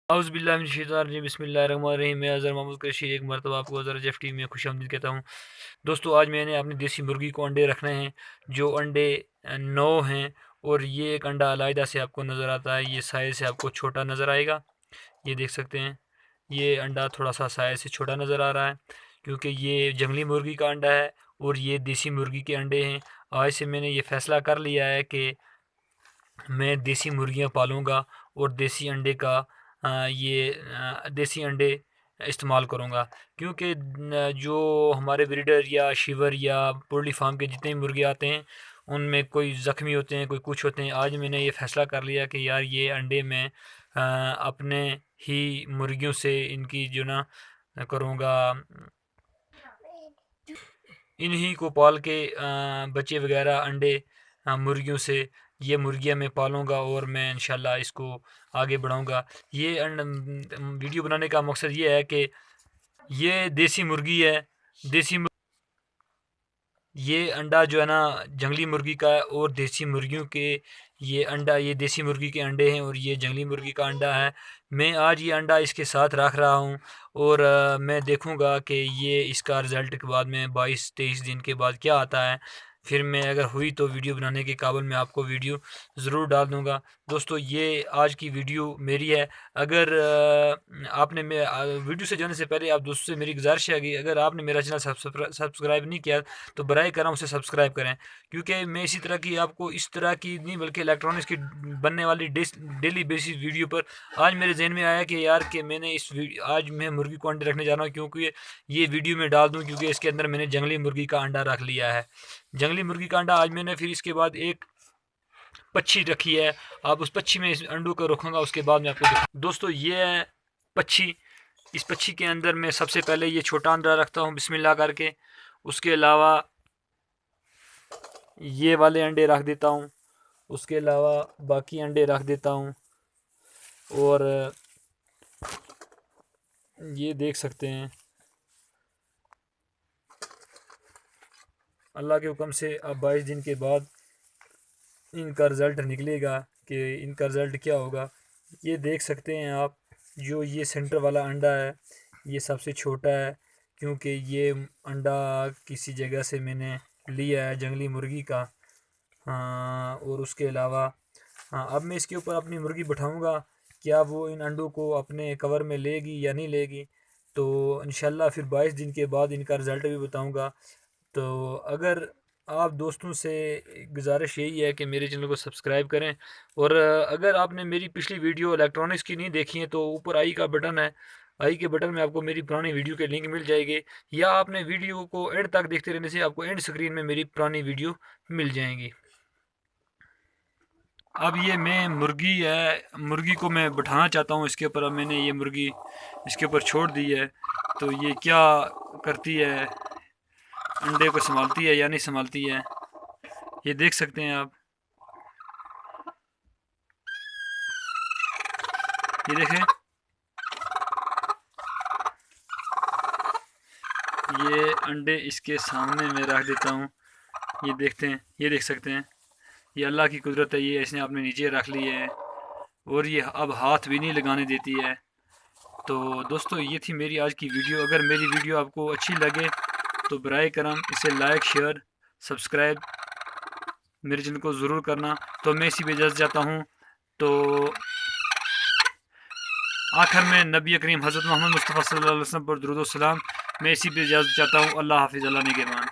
औज़ुबिल्लाहि बिस्मिल्लाहिर्रहमानिर्रहीम। मैं अज़हर महमूद क़ुरैशी एक मरतबा आपको अज़हर जेफ टी में खुशामदीद कहता हूँ। दोस्तों, आज मैंने अपनी देसी मुर्गी को अंडे रखने हैं। जो अंडे 9 हैं, और ये एक अंडा अलहदा से आपको नज़र आता है। ये साइज़ से आपको छोटा नज़र आएगा। ये देख सकते हैं, ये अंडा थोड़ा सा साइज़ से छोटा नज़र आ रहा है, क्योंकि ये जंगली मुर्गी का अंडा है और ये देसी मुर्गी के अंडे हैं। आज से मैंने ये फ़ैसला कर लिया है कि मैं देसी मुर्गियाँ पालूँगा और देसी अंडे का देसी अंडे इस्तेमाल करूँगा। क्योंकि जो हमारे ब्रीडर या शिवर या पोल्ट्री फार्म के जितने भी मुर्गे आते हैं, उनमें कोई ज़ख्मी होते हैं, कोई कुछ होते हैं। आज मैंने ये फ़ैसला कर लिया कि यार ये अंडे मैं अपने ही मुर्गियों से इनकी जो ना करूँगा, इन्हीं को पाल के बच्चे वगैरह अंडे मुर्गियों से ये मुर्गियाँ मैं पालूँगा और मैं इंशाल्लाह इसको आगे बढ़ाऊँगा। ये वीडियो बनाने का मकसद ये है कि ये देसी मुर्गी है। देसी ये अंडा जो है ना जंगली मुर्गी का है, और देसी मुर्गियों के ये देसी मुर्गी के अंडे हैं और ये जंगली मुर्गी का अंडा है। मैं आज ये अंडा इसके साथ रख रहा हूँ, और मैं देखूँगा कि ये इसका रिज़ल्ट के बाद में 22-23 दिन के बाद क्या आता है। फिर मैं अगर हुई तो वीडियो बनाने के काबिल मैं आपको वीडियो ज़रूर डाल दूँगा। दोस्तों, ये आज की वीडियो मेरी है। अगर आपने वीडियो से जाने से पहले आप दोस्तों से मेरी गुजारिश है कि अगर आपने मेरा चैनल सब्सक्राइब नहीं किया तो बराए करम उसे सब्सक्राइब करें। क्योंकि मैं इसी तरह की आपको इस तरह की नहीं बल्कि इलेक्ट्रॉनिक्स की बनने वाली डेली बेसिस वीडियो पर आज मेरे जहन में आया कि यार कि मैंने आज मैं मुर्गी को अंडे रखने जा रहा हूँ, क्योंकि ये वीडियो में डाल दूँ, क्योंकि इसके अंदर मैंने जंगली मुर्गी का अंडा रख लिया है। जंगली मुर्गी का अंडा आज मैंने फिर इसके बाद एक पक्षी रखी है। आप उस पक्षी में इस अंडों को रखूँगा, उसके बाद मैं आपको दोस्तों ये है पक्षी। इस पक्षी के अंदर मैं सबसे पहले ये छोटा अंडा रखता हूँ बिस्मिल्लाह करके। उसके अलावा ये वाले अंडे रख देता हूँ। उसके अलावा बाकी अंडे रख देता हूँ। और ये देख सकते हैं, अल्लाह के हुक्म से अब 22 दिन के बाद इनका रिज़ल्ट निकलेगा कि इनका रिज़ल्ट क्या होगा। ये देख सकते हैं आप, जो ये सेंटर वाला अंडा है ये सबसे छोटा है, क्योंकि ये अंडा किसी जगह से मैंने लिया है जंगली मुर्गी का। हाँ, और उसके अलावा हाँ, अब मैं इसके ऊपर अपनी मुर्गी बैठाऊँगा, क्या वो इन अंडों को अपने कवर में लेगी या नहीं लेगी, तो इंशाल्लाह फिर 22 दिन के बाद इनका रिज़ल्ट भी बताऊँगा। तो अगर आप दोस्तों से गुजारिश यही है कि मेरे चैनल को सब्सक्राइब करें, और अगर आपने मेरी पिछली वीडियो इलेक्ट्रॉनिक्स की नहीं देखी है तो ऊपर आई का बटन है, आई के बटन में आपको मेरी पुरानी वीडियो के लिंक मिल जाएगी, या आपने वीडियो को एंड तक देखते रहने से आपको एंड स्क्रीन में मेरी पुरानी वीडियो मिल जाएंगी। अब ये मैं मुर्गी है, मुर्गी को मैं बैठाना चाहता हूँ इसके ऊपर। अब मैंने ये मुर्गी इसके ऊपर छोड़ दी है, तो ये क्या करती है, अंडे को संभालती है या नहीं संभालती है, ये देख सकते हैं आप। ये देखें, ये अंडे इसके सामने मैं रख देता हूँ। ये देखते हैं, ये देख सकते हैं, ये अल्लाह की कुदरत है। ये इसने अपने नीचे रख लिए है और ये अब हाथ भी नहीं लगाने देती है। तो दोस्तों, ये थी मेरी आज की वीडियो। अगर मेरी वीडियो आपको अच्छी लगे तो बराए करम इसे लाइक, शेयर, सब्सक्राइब मेरे चैनल को ज़रूर करना। तो मैं इसी पे इजाज़त चाहता हूँ। तो आखिर में नबी करीम हज़रत मोहम्मद मुस्तफ़ा सल्लल्लाहु अलैहि वसल्लम पर दुरूद व सलाम। मैं इसी पे इजाज़त चाहता हूँ। अल्लाह हाफ़िज़, अल्लाह निगहबान।